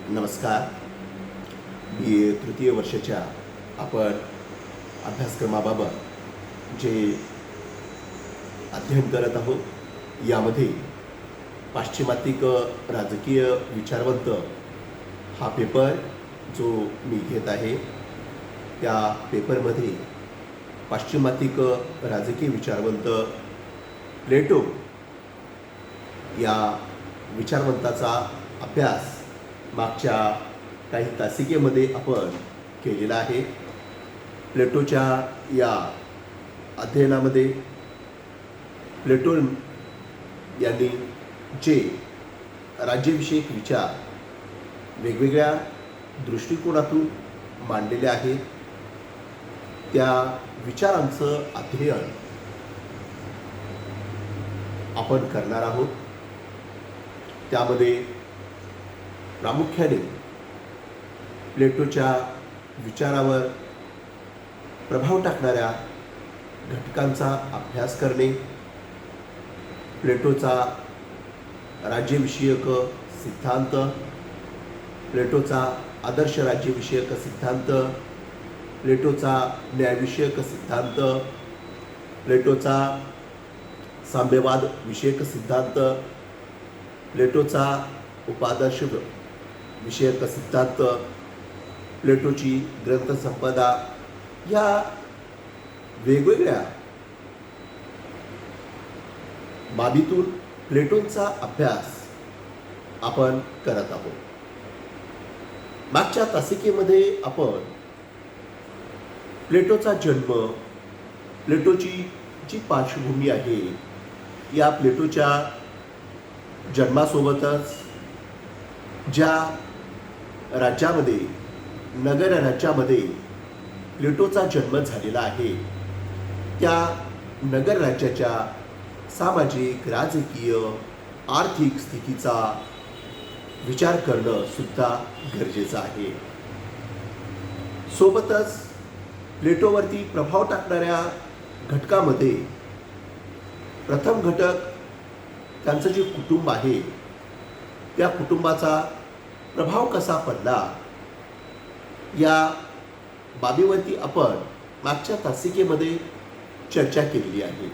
नमस्कार. बी ए तृतीय वर्षाच्या आपण अभ्यासक्रमाबाबत जे अध्ययन करत आहोत, यामध्ये पाश्चिमात्य राजकीय विचारवंत हा पेपर जो मी घेत आहे, त्या पेपरमध्ये पाश्चिमात्य राजकीय विचारवंत प्लेटो या विचारवंताचा अभ्यास मागच्या काही तासिकेमध्ये आपण केलेला आहे. प्लेटोच्या या अध्ययनामध्ये प्लेटो यांनी जे राज्यविषयक विचार वेगवेगळ्या दृष्टिकोनातून मांडलेले आहेत, त्या विचारांचं अध्ययन आपण करणार आहोत. त्यामध्ये प्रामुख्याने प्लेटोच्या विचारावर प्रभाव टाकणाऱ्या घटकांचा अभ्यास करणे, प्लेटोचा राज्यविषयक सिद्धांत, प्लेटोचा आदर्श राज्यविषयक सिद्धांत, प्लेटोचा न्यायविषयक सिद्धांत, प्लेटोचा साम्यवाद विषयक सिद्धांत, प्लेटोचा उपादर्श विषयक सिद्धांत, प्लेटोची ग्रंथसंपदा, या वेगवेगळ्या बाबीतून प्लेटोंचा अभ्यास आपण करत आहोत. मागच्या तासिकेमध्ये आपण प्लेटोचा जन्म, प्लेटोची जी पार्श्वभूमी आहे, या प्लेटोच्या जन्मासोबतच ज्या राज्यामध्ये, नगर राज्यामध्ये प्लेटोचा जन्म झालेला आहे, त्या नगर राज्याच्या सामाजिक, राजकीय, आर्थिक स्थितीचा विचार करणं सुद्धा गरजेचं आहे. सोबतच प्लेटोवरती प्रभाव टाकणाऱ्या घटकामध्ये प्रथम घटक त्यांचं जे कुटुंब आहे, त्या कुटुंबाचा प्रभाव कसा पडला, या बाबीवरती आपण मागच्या तासिकेमध्ये चर्चा केलेली आहे.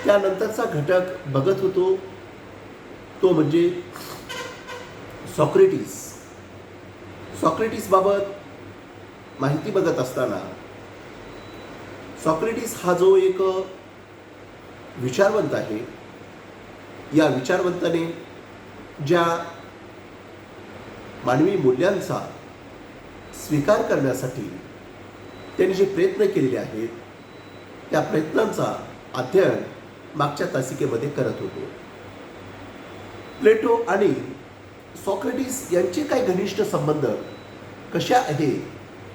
त्यानंतरचा घटक बघत होतो तो म्हणजे सॉक्रेटिस. सॉक्रेटिस बाबत माहिती बघत असताना सॉक्रेटिस हा जो एक विचारवंत आहे, या विचारवंताने ज्या मानवी मूल्यांचा स्वीकार करण्यासाठी त्यांनी जे प्रयत्न केलेले आहेत, त्या प्रयत्नांचा अध्ययन मागच्या तासिकेमध्ये करत होतो. प्लेटो आणि सॉक्रेटिस यांचे काय घनिष्ठ संबंध कशा आहे,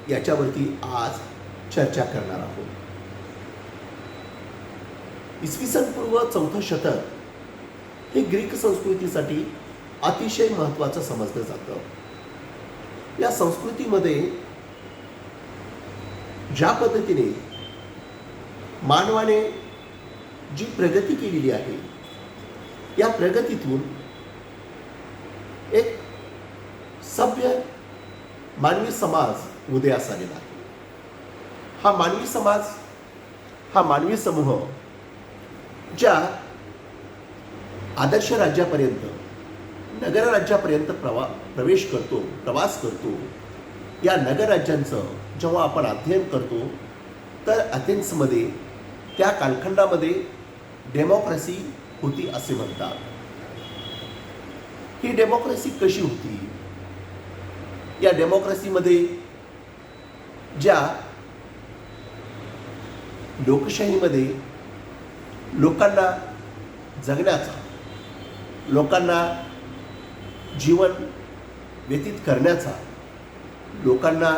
याच्यावरती आज चर्चा करणार आहोत. इसवी सन पूर्व 4थं शतक हे ग्रीक संस्कृतीसाठी अतिशय महत्त्वाचं समजलं जातं. या संस्कृतीमध्ये ज्या पद्धतीने मानवाने जी प्रगती केलेली आहे, या प्रगतीतून एक सभ्य मानवी समाज उदयास आलेला आहे. हा मानवी समाज, हा मानवी समूह ज्या आदर्श राज्यापर्यंत, नगर राज्यापर्यंत प्रवेश करतो, प्रवास करतो, या नगर राज्यांचं जेव्हा आपण अध्ययन करतो, तर अथेन्समध्ये त्या कालखंडामध्ये डेमोक्रेसी होती असे म्हणतात. ही डेमोक्रेसी कशी होती? या डेमोक्रेसीमध्ये ज्या लोकशाहीमध्ये लोकांना जगण्याचा, लोकांना जीवन व्यतीत करण्याचा, लोकांना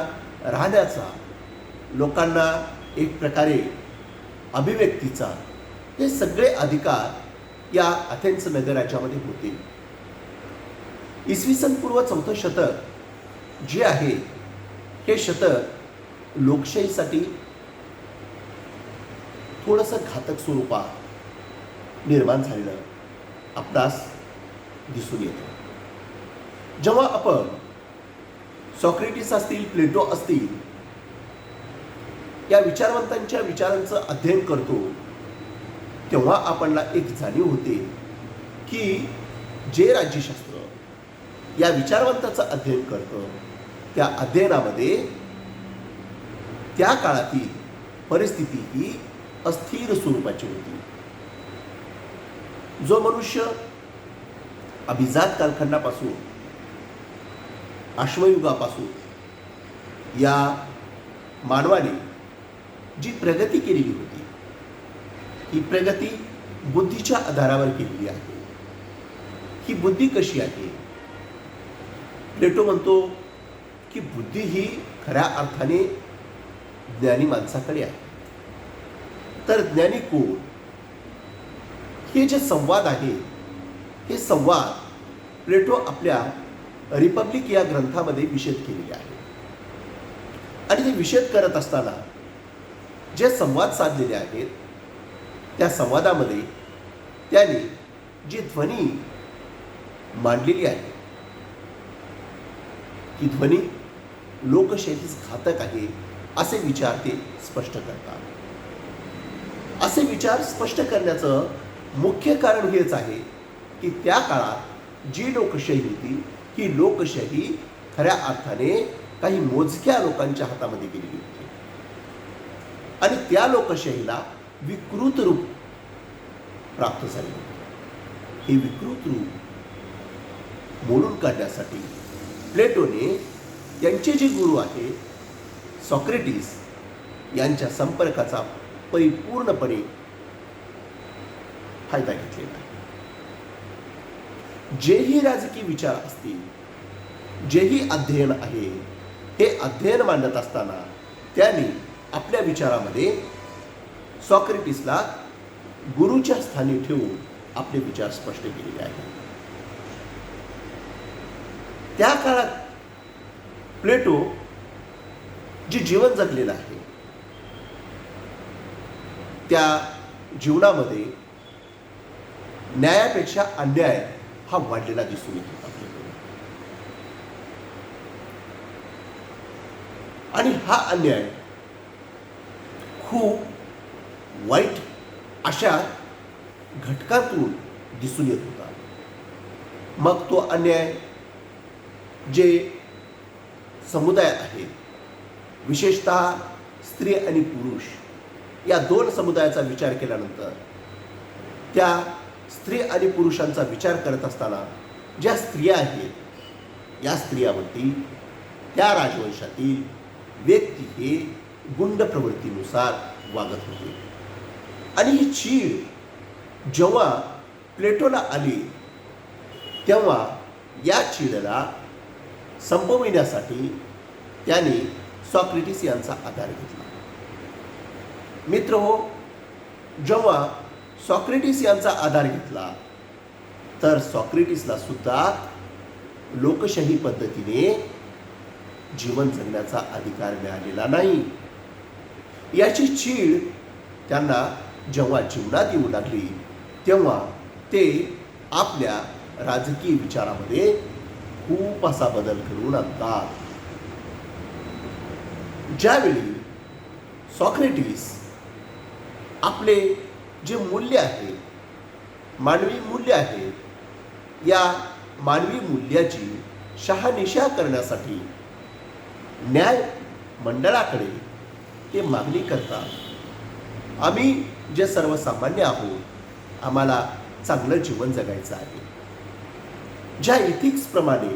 राहण्याचा, लोकांना एक प्रकारे अभिव्यक्तीचा, हे सगळे अधिकार या अथेन्स नगराच्यामध्ये होते. इसवी सन पूर्व 4थं शतक जे आहे, हे शतक लोकशाहीसाठी थोडंसं घातक स्वरूपात निर्माण झालेलं आपणास दिसून येतं. जेव्हा आपण सॉक्रेटिस असतील, प्लेटो असतील, या विचारवंतांच्या विचारांचं अध्ययन करतो, तेव्हा आपल्याला एक जाणीव होते की जे राज्यशास्त्र या विचारवंताचं अध्ययन करतं, त्या अध्ययनामध्ये त्या काळातील परिस्थिती ही अस्थिर स्वरूपाची होती. जो मनुष्य अभिजात कालखंडापासून, अश्मयुगापासून या मानवाने जी प्रगती केलेली होती, ही प्रगती बुद्धीच्या आधारावर केलेली आहे. ही बुद्धी कशी आहे? प्लेटो म्हणतो की बुद्धी ही खऱ्या अर्थाने ज्ञानी माणसाकडे आहे. तर ज्ञानी कोण? हे जे संवाद आहे, हे संवाद प्लेटो आपल्या रिपब्लिक या ग्रंथामध्ये विशद केलेले आहे. आणि हे विशद करत असताना जे संवाद साधलेले आहेत, त्या संवादामध्ये त्यांनी जी ध्वनी मांडलेली आहे, ही ध्वनी लोकशाहीस घातक आहे असे विचार ते स्पष्ट करतात. असे विचार स्पष्ट करण्याचं मुख्य कारण हेच आहे की त्या काळात जी लोकशाही होती, ही लोकशाही खऱ्या अर्थाने काही मोजक्या लोकांच्या हातामध्ये गेलेली होती. आणि त्या लोकशाहीला विकृत रूप प्राप्त झाले होते. हे विकृत रूप मोडून काढण्यासाठी प्लेटोने त्यांचे जे गुरु आहेत सॉक्रेटिस यांच्या संपर्काचा परिपूर्णपणे फायदा घेतलेला आहे. जेही राजकीय विचार असतील, जेही अध्ययन आहे, हे अध्ययन मांडत असताना त्यांनी आपल्या विचारामध्ये सॉक्रेटिसला गुरुच्या स्थानी ठेवून आपले विचार स्पष्ट केलेले आहेत. त्या काळात प्लेटो जे जीवन जगलेलं आहे, त्या जीवनामध्ये न्यायापेक्षा अन्याय हा वाढलेला दिसून येत होता. आणि हा अन्याय खूप वाईट अशा घटकातून दिसून येत होता. मग तो अन्याय जे समुदाय आहे, विशेषतः स्त्री आणि पुरुष या दोन समुदायाचा विचार केल्यानंतर, त्या स्त्री आणि पुरुषांचा विचार करत असताना ज्या स्त्रिया आहेत, या स्त्रियावरती त्या राजवंशातील व्यक्ती हे गुंड प्रवृत्तीनुसार वागत होते. आणि ही चीड जेव्हा प्लेटोला आली, तेव्हा या चीडला संपविण्यासाठी त्याने सॉक्रेटिस यांचा आधार घेतला. मित्रहो, जेव्हा सॉक्रेटिस यांचा आधार घेतला, तर सॉक्रेटिसला सुद्धा लोकशाही पद्धतीने जीवन जगण्याचा अधिकार मिळालेला नाही. याची चीड त्यांना जेव्हा जीवनात येऊ लागली, तेव्हा ते आपल्या राजकीय विचारामध्ये खूप असा बदल घडवून आणतात. ज्यावेळी सॉक्रेटिस आपले जे मूल्य आहे, मानवी मूल्य आहे, या मानवी मूल्याची शहानिशा करण्यासाठी न्याय मंडळाकडे ते मागणी करतात. आम्ही जे सर्वसामान्य आहोत, आम्हाला चांगलं जीवन जगायचं आहे. ज्या इथिक्स प्रमाणे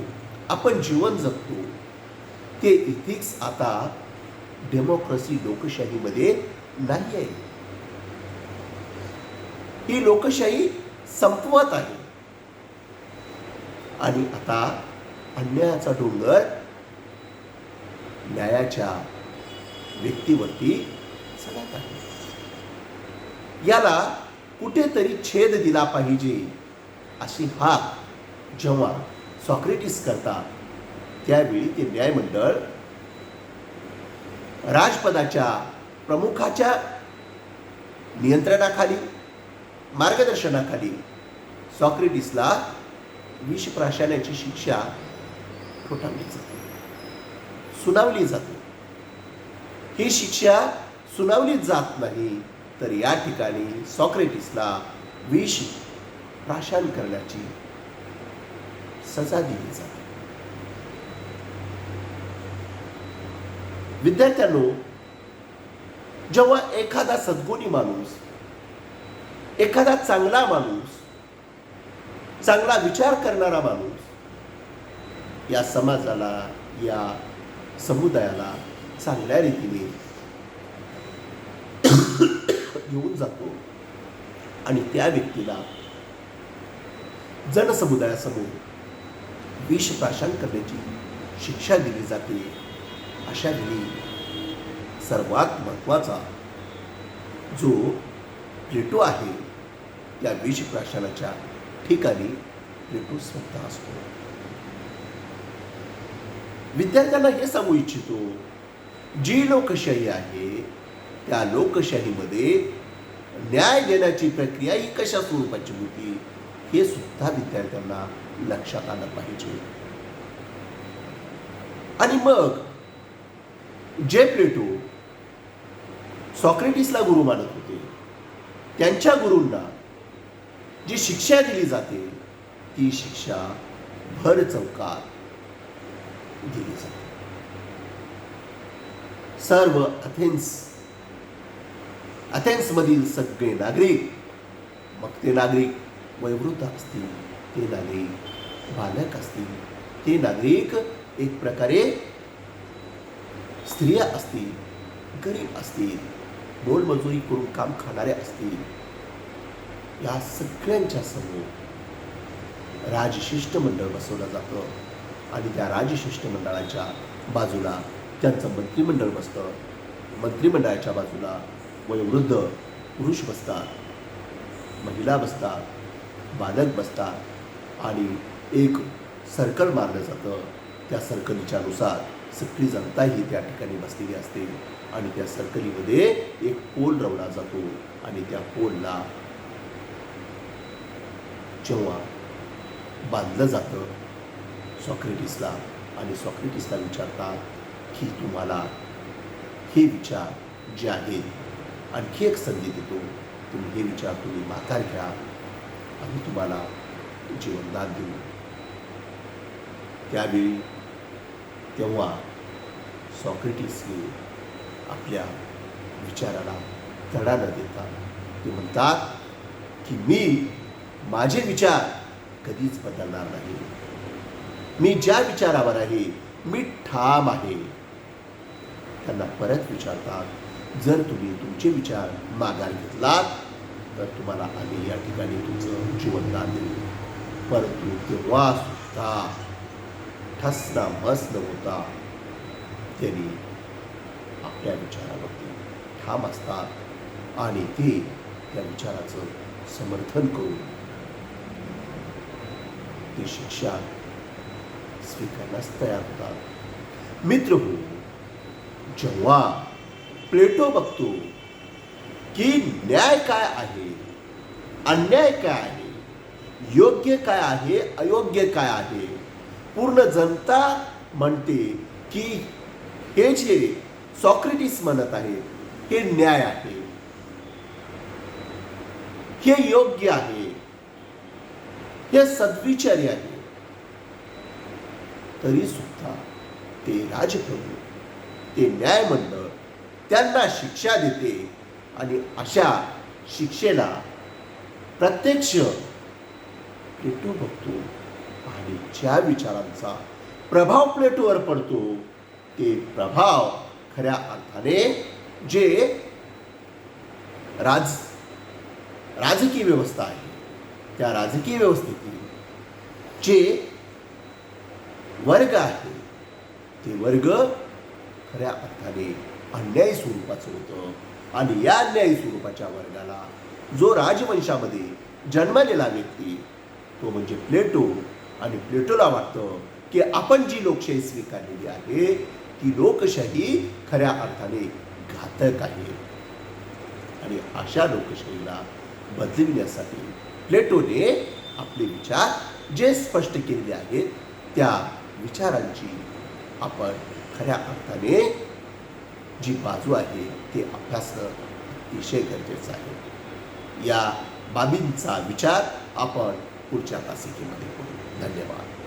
आपण जीवन जगतो, ते इथिक्स आता डेमोक्रेसी लोकशाहीमध्ये नाही आहे. ही लोकशाही संपवत आहे आणि आता अन्यायाचा डोंगर न्यायाच्या व्यक्तीवरती चढत आहे. याला कुठेतरी छेद दिला पाहिजे अशी हाक जेव्हा सॉक्रेटिस करतात, त्यावेळी ते न्यायमंडळ राजपदाच्या प्रमुखाच्या नियंत्रणाखाली, मार्गदर्शनाखाली सॉक्रेटिसला विष प्राशनाची शिक्षा ठोठावली जाते, सुनावली जाते. ही शिक्षा सुनावली जात नाही, तर या ठिकाणी सॉक्रेटिसला विष प्राशन करण्याची सजा दिली जाते. विद्यार्थ्यांनो, जेव्हा एखादा सद्गुणी माणूस, एखादा चांगला माणूस, चांगला विचार करणारा माणूस या समाजाला, या समुदायाला चांगल्या रीतीने घेऊन जातो आणि त्या व्यक्तीला जनसमुदायासमोर विष प्राशन करण्याची शिक्षा दिली जाते, अशा वेळी सर्वात महत्त्वाचा जो प्लेटो आहे, त्या विष प्राशनाच्या ठिकाणी प्लेटो स्वतः असतो. विद्यार्थ्यांना हे सांगू इच्छितो, जी लोकशाही आहे त्या लोकशाहीमध्ये न्याय देण्याची प्रक्रिया ही कशा स्वरूपाची होती हे सुद्धा विद्यार्थ्यांना लक्षात आलं पाहिजे. आणि मग जे प्लेटो सॉक्रेटिसला गुरु मानत होते, त्यांच्या गुरूंना जी शिक्षा दिली जाते ती शिक्षा भर चौकात दिली जाते. सर्व अथेन्समधील सगळे नागरिक, मग ते नागरिक वयोवृद्ध असतील, ते नागरिक बालक असतील, ते नागरिक एक प्रकारे स्त्रिया असतील, गरीब असतील, मोलमजुरी करून काम खाणारे असतील, या सगळ्यांच्या समोर राजशिष्टमंडळ बसवलं जातं आणि त्या राजशिष्टमंडळाच्या बाजूला त्यांचं मंत्रिमंडळ बसतं. मंत्रिमंडळाच्या बाजूला वयोवृद्ध पुरुष बसतात, महिला बसतात, बालक बसतात आणि एक सर्कल मारलं जातं. त्या सर्कलीच्या नुसार सगळी जनताही त्या ठिकाणी बसलेली असते आणि त्या सर्कलीमध्ये एक पोल रवला जातो आणि त्या पोलला जेव्हा बांधलं जातं सॉक्रेटिसला, आणि सॉक्रेटिसला विचारतात की तुम्हाला हे विचार जे आहेत आणखी एक संधी देतो, तुम्ही हे विचार तुम्ही माघार घ्या, आम्ही तुम्हाला जीवनदान देऊ. त्यावेळी तेव्हा सॉक्रेटिसने आपल्या विचाराला तडा न देता ते म्हणतात की मी माझे विचार कधीच बदलणार नाही, मी ज्या विचारावर आहे मी ठाम आहे. त्यांना परत विचारतात, जर तुम्ही तुमचे विचार माघार घेतलात तर तुम्हाला आम्ही या ठिकाणी तुमचं जीवनदान देऊ. परंतु तेव्हा सुद्धा ठसना मस न होता त्यांनी आपल्या विचारावरती ठाम असतात आणि ते त्या विचाराचं समर्थन करून ती शिक्षा स्वीकारण्यास तयार होतात. मित्रहो, जेव्हा प्लेटो बघतो की न्याय काय आहे, अन्याय काय आहे, योग्य काय आहे, अयोग्य काय आहे, पूर्ण जनता म्हणते की हे जे सॉक्रेटिस म्हणत आहे हे न्याय आहे, हे योग्य आहे, हे सद्विचारी आहे, तरी सुद्धा ते राजप्रभू, ते न्यायमंडळ त्यांना शिक्षा देते आणि अशा शिक्षेला प्रत्यक्ष प्लेटो बघतो आणि ज्या विचारांचा प्रभाव प्लेटोवर पडतो ते प्रभाव खऱ्या अर्थाने जे राजकीय व्यवस्था आहे त्या राजकीय व्यवस्थेतील जे वर्ग आहे ते वर्ग खऱ्या अर्थाने अन्यायी स्वरूपाचं होतं आणि या अन्यायी स्वरूपाच्या वर्गाला जो राजवंशामध्ये जन्मलेला व्यक्ती तो म्हणजे प्लेटो, आणि प्लेटोला वाटतं की आपण जी लोकशाही स्वीकारलेली आहे ती लोकशाही खऱ्या अर्थाने घातक आहे आणि अशा लोकशाहीला बदलविण्यासाठी प्लेटोने आपले विचार जे स्पष्ट केलेले आहेत त्या विचारांची आपण खऱ्या अर्थाने जी बाजू आहे ते अभ्यासणं अतिशय गरजेचं आहे. या बाबींचा विचार आपण पुढच्या तासिकेमध्ये करू. धन्यवाद.